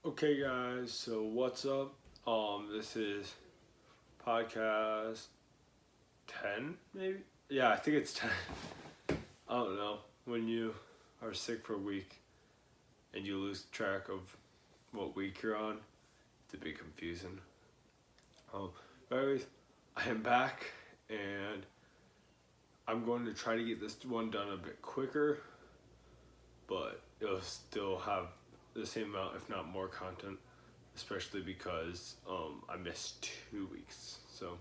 Okay, guys. So what's up? This is podcast 10, maybe. Yeah, I think it's 10. I don't know. When you are sick for a week and you lose track of what week you're on, it's a bit confusing. But anyways, I am back and I'm going to try to get this one done a bit quicker, but it'll still have the same amount, if not more, content, especially because I missed 2 weeks. So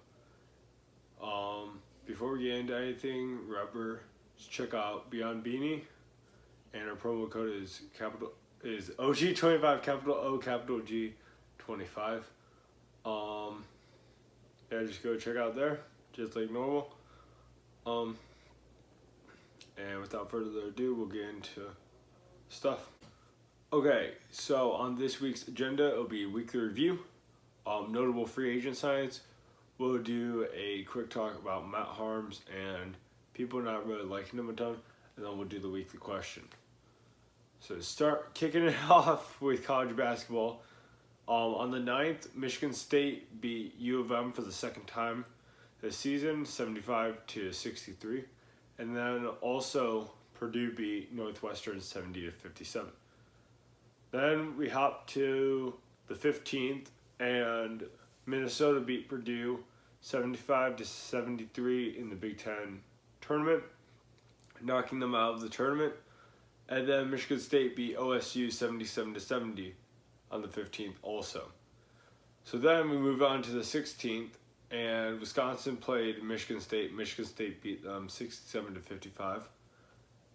before we get into anything, remember to check out Beyond Beanie, and our promo code is OG25, capital O, capital G 25. Yeah, just go check out there, just like normal. And without further ado, we'll get into stuff. Okay, so on this week's agenda, it'll be weekly review, notable free agent signings. We'll do a quick talk about Matt Harms and people not really liking him a ton, and then we'll do the weekly question. So to start kicking it off with college basketball, on the 9th, Michigan State beat U of M for the second time this season, 75-63, and then also Purdue beat Northwestern 70-57. Then we hop to the 15th, and Minnesota beat Purdue 75-73 in the Big Ten tournament, knocking them out of the tournament. And then Michigan State beat OSU 77-70 on the 15th also. So then we move on to the 16th, and Wisconsin played Michigan State. Michigan State beat them 67-55.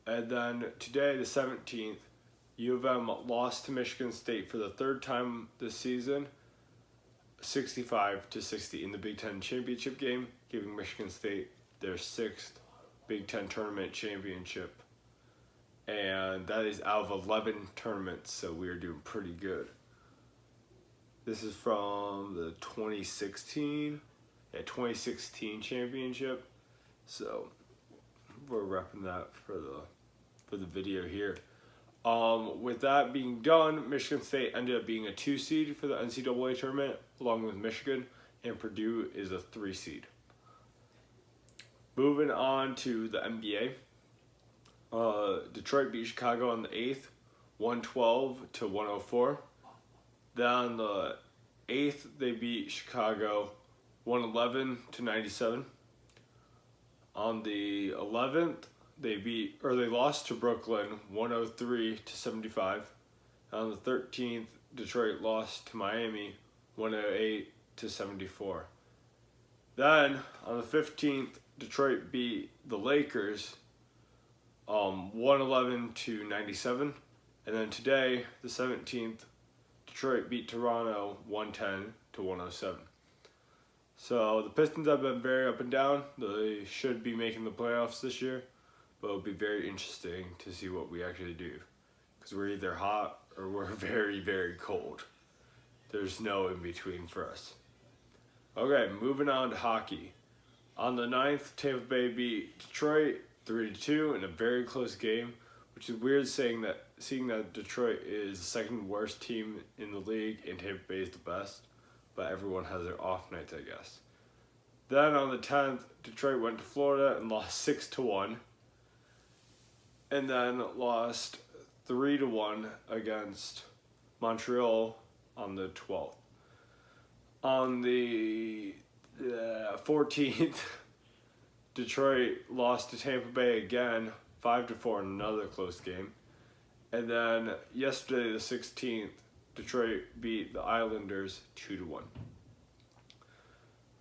And then today, the 17th, U of M lost to Michigan State for the third time this season, 65-60 in the Big Ten championship game, giving Michigan State their 6th Big Ten tournament championship. And that is out of 11 tournaments, so we are doing pretty good. This is from the 2016 championship, so we're repping that for the video here. With that being done, Michigan State ended up being a 2 seed for the NCAA tournament, along with Michigan, and Purdue is a 3 seed. Moving on to the NBA, Detroit beat Chicago on the 8th, 112-104. Then on the 8th, they beat Chicago 111-97. On the 11th, they lost to Brooklyn 103-75. On the 13th, Detroit lost to Miami 108-74. Then on the 15th, Detroit beat the Lakers 111-97. And then today, the 17th, Detroit beat Toronto 110-107. So the Pistons have been very up and down. They should be making the playoffs this year, but it'll be very interesting to see what we actually do, because we're either hot or we're very, very cold. There's no in between for us. Okay, moving on to hockey. On the 9th, Tampa Bay beat Detroit 3-2 in a very close game, which is weird seeing that Detroit is the second worst team in the league and Tampa Bay is the best, but everyone has their off nights, I guess. Then on the 10th, Detroit went to Florida and lost 6-1, and then lost 3-1 against Montreal on the 12th. On the 14th, Detroit lost to Tampa Bay again, 5-4 in another close game. And then yesterday, the 16th, Detroit beat the Islanders 2-1.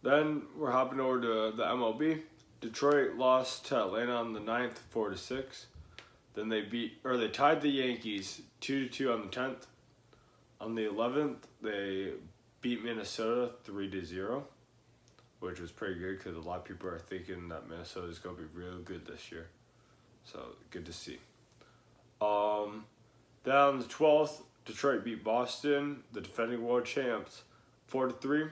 Then we're hopping over to the MLB. Detroit lost to Atlanta on the 9th, 4-6. Then they tied the Yankees 2-2 on the 10th. On the 11th, they beat Minnesota 3-0, which was pretty good because a lot of people are thinking that Minnesota is going to be real good this year. So good to see. Then on the 12th, Detroit beat Boston, the defending world champs, 4-3.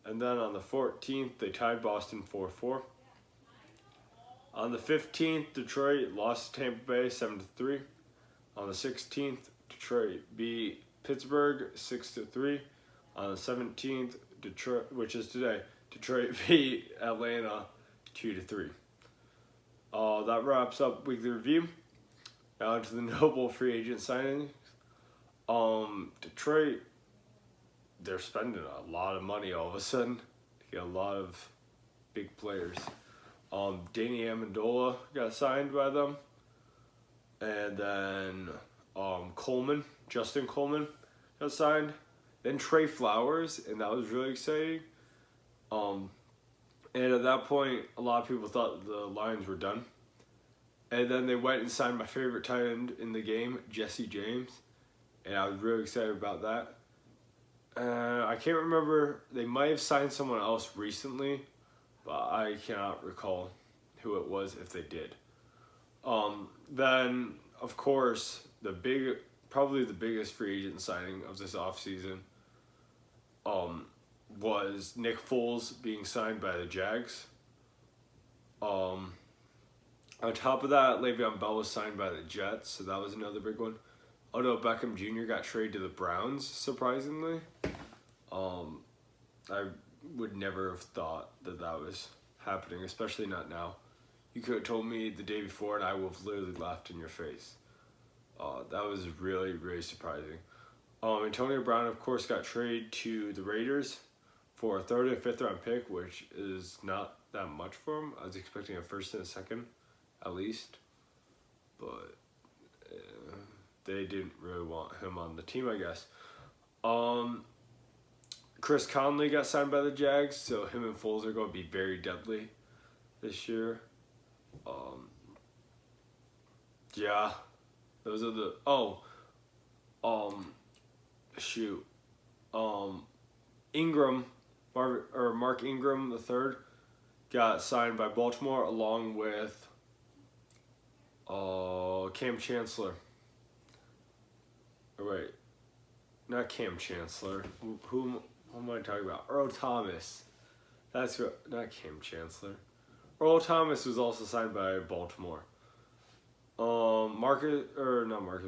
And then on the 14th, they tied Boston 4-4. On the 15th, Detroit lost to Tampa Bay 7-3. On the 16th, Detroit beat Pittsburgh 6-3. On the 17th, Detroit, which is today, Detroit beat Atlanta 2-3. That wraps up weekly review. Now to the notable free agent signings. Detroit, they're spending a lot of money all of a sudden to get a lot of big players. Danny Amendola got signed by them, and then Justin Coleman got signed. Then Trey Flowers, and that was really exciting. And at that point, a lot of people thought the Lions were done. And then they went and signed my favorite tight end in the game, Jesse James. And I was really excited about that. I can't remember. They might have signed someone else recently, but I cannot recall who it was if they did. Then, of course, probably the biggest free agent signing of this offseason was Nick Foles being signed by the Jags. On top of that, Le'Veon Bell was signed by the Jets, so that was another big one. Odell Beckham Jr. got traded to the Browns, surprisingly. I would never have thought that was happening, especially not now. You could have told me the day before and I would have literally laughed in your face. That was really, really surprising. Antonio Brown, of course, got traded to the Raiders for a 3rd and 5th round pick, which is not that much for him. I was expecting a 1st and a 2nd, at least. But they didn't really want him on the team, I guess. Chris Conley got signed by the Jags, so him and Foles are going to be very deadly this year. Yeah, those are the Mark Ingram III got signed by Baltimore along with Cam Chancellor. Oh, wait, not Cam Chancellor. Who am I talking about? Earl Thomas. That's what, not Cam Chancellor. Earl Thomas was also signed by Baltimore. Not Marcus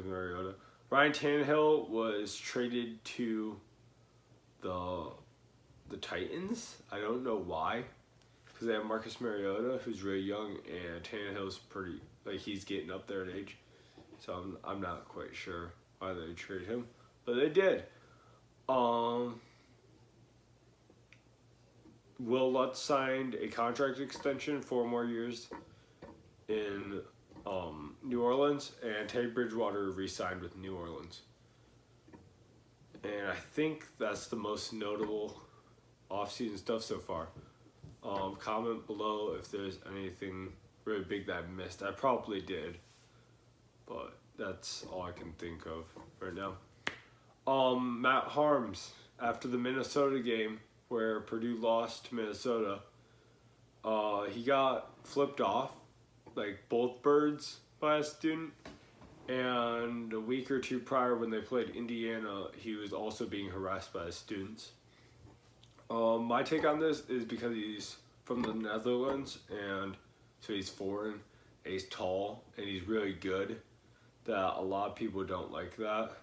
Mariota. Ryan Tannehill was traded to the Titans. I don't know why, because they have Marcus Mariota, who's really young, and Tannehill's he's getting up there in age. So I'm not quite sure why they traded him, but they did. Will Lutz signed a contract extension 4 more years in New Orleans, and Teddy Bridgewater re-signed with New Orleans. And I think that's the most notable off-season stuff so far. Comment below if there's anything really big that I missed. I probably did, but that's all I can think of right now. Matt Harms, after the Minnesota game where Purdue lost to Minnesota, he got flipped off like both birds by a student, and a week or 2 prior when they played Indiana, he was also being harassed by his students. My take on this is because he's from the Netherlands, and so he's foreign, and he's tall, and he's really good, that a lot of people don't like that.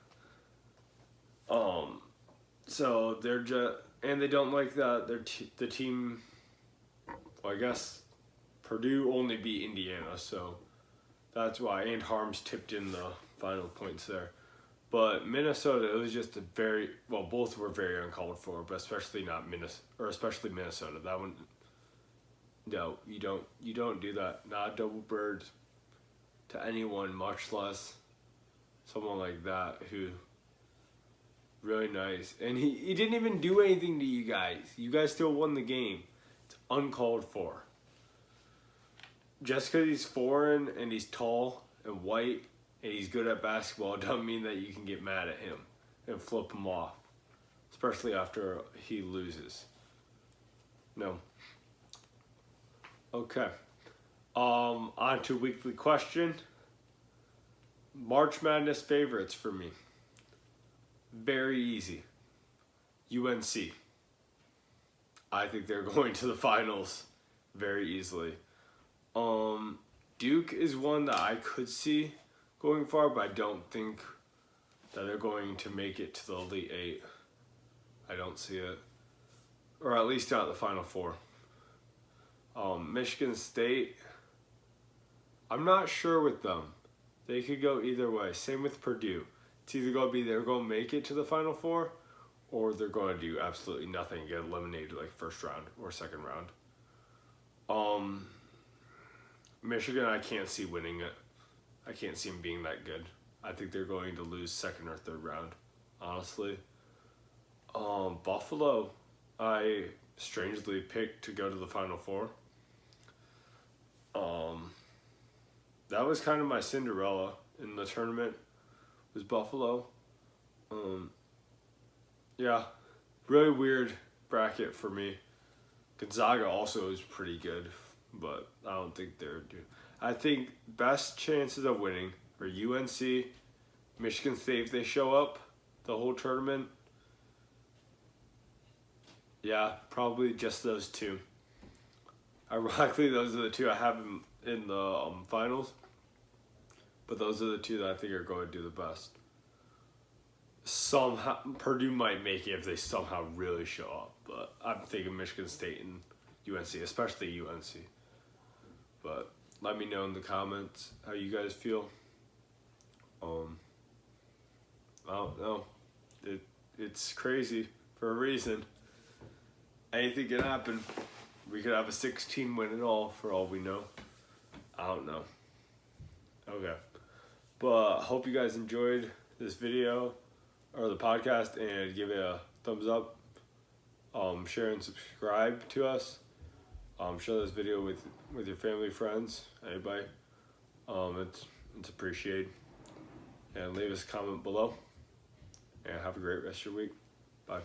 So they're just, and they don't like that the team, well, I guess Purdue only beat Indiana, so that's why, and Harms tipped in the final points there. But Minnesota, it was just both were very uncalled for, but especially Minnesota. That one, no, you don't do that. Not double bird to anyone, much less someone like that who really nice. And he didn't even do anything to you guys. You guys still won the game. It's uncalled for. Just because he's foreign and he's tall and white and he's good at basketball doesn't mean that you can get mad at him and flip him off, especially after he loses. No. Okay. On to weekly question. March Madness favorites for me. Very easy. UNC. I think they're going to the finals very easily. Duke is one that I could see going far, but I don't think that they're going to make it to the Elite Eight. I don't see it. Or at least not the Final Four. Michigan State, I'm not sure with them. They could go either way. Same with Purdue. It's either going to be they're going to make it to the Final Four, or they're going to do absolutely nothing and get eliminated like first round or second round. Michigan, I can't see winning it. I can't see them being that good. I think they're going to lose second or third round, honestly. Buffalo, I strangely picked to go to the Final Four. That was kind of my Cinderella in the tournament, was Buffalo. Yeah, really weird bracket for me. Gonzaga also is pretty good, but I don't think they're due. I think best chances of winning are UNC, Michigan State if they show up the whole tournament. Yeah, probably just those two. Ironically, those are the two I have in the finals. But those are the two that I think are going to do the best. Somehow, Purdue might make it if they somehow really show up. But I'm thinking Michigan State and UNC, especially UNC. But let me know in the comments how you guys feel. I don't know. It's crazy for a reason. Anything can happen. We could have a 16 win it all for all we know. I don't know. Okay. But I hope you guys enjoyed this video or the podcast, and give it a thumbs up. Share and subscribe to us. Share this video with your family, friends, anybody. It's appreciated. And leave us a comment below. And have a great rest of your week. Bye.